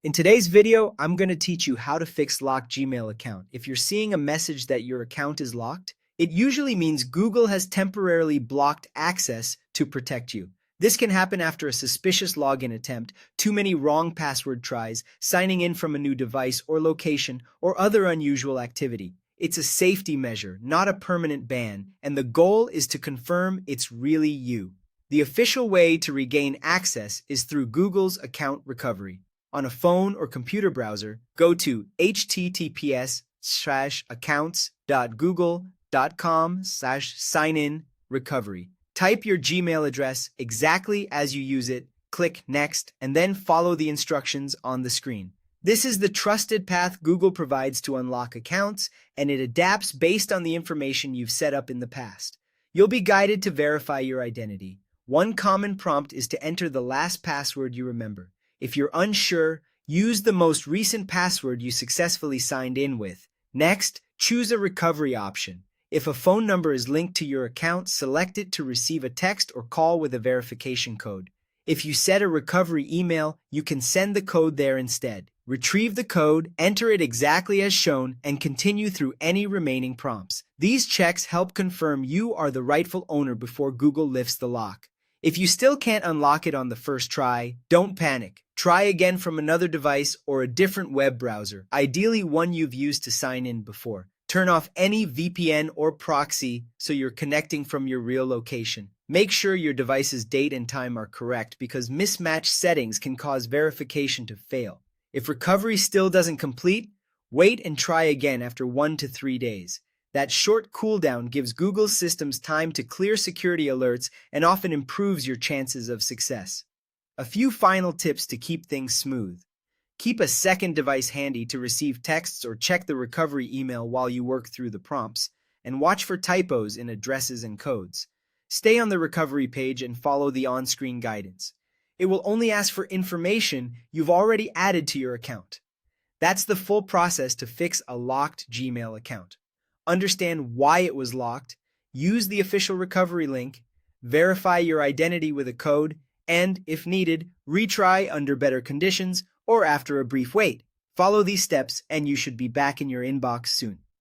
In today's video, I'm going to teach you how to fix locked Gmail account. If you're seeing a message that your account is locked, it usually means Google has temporarily blocked access to protect you. This can happen after a suspicious login attempt, too many wrong password tries, signing in from a new device or location, or other unusual activity. It's a safety measure, not a permanent ban, and the goal is to confirm it's really you. The official way to regain access is through Google's account recovery. On a phone or computer browser, go to https:/accounts.google.com/sign-in-recovery. Type your Gmail address exactly as you use it, click Next, and then follow the instructions on the screen. This is the trusted path Google provides to unlock accounts, and it adapts based on the information you've set up in the past. You'll be guided to verify your identity. One common prompt is to enter the last password you remember. If you're unsure, use the most recent password you successfully signed in with. Next, choose a recovery option. If a phone number is linked to your account, select it to receive a text or call with a verification code. If you set a recovery email, you can send the code there instead. Retrieve the code, enter it exactly as shown, and continue through any remaining prompts. These checks help confirm you are the rightful owner before Google lifts the lock. If you still can't unlock it on the first try, don't panic. Try again from another device or a different web browser, ideally one you've used to sign in before. Turn off any VPN or proxy so you're connecting from your real location. Make sure your device's date and time are correct because mismatched settings can cause verification to fail. If recovery still doesn't complete, wait and try again after 1 to 3 days. That short cooldown gives Google's systems time to clear security alerts and often improves your chances of success. A few final tips to keep things smooth. Keep a second device handy to receive texts or check the recovery email while you work through the prompts, and watch for typos in addresses and codes. Stay on the recovery page and follow the on-screen guidance. It will only ask for information you've already added to your account. That's the full process to fix a locked Gmail account. Understand why it was locked, use the official recovery link, verify your identity with a code, and, if needed, retry under better conditions or after a brief wait. Follow these steps and you should be back in your inbox soon.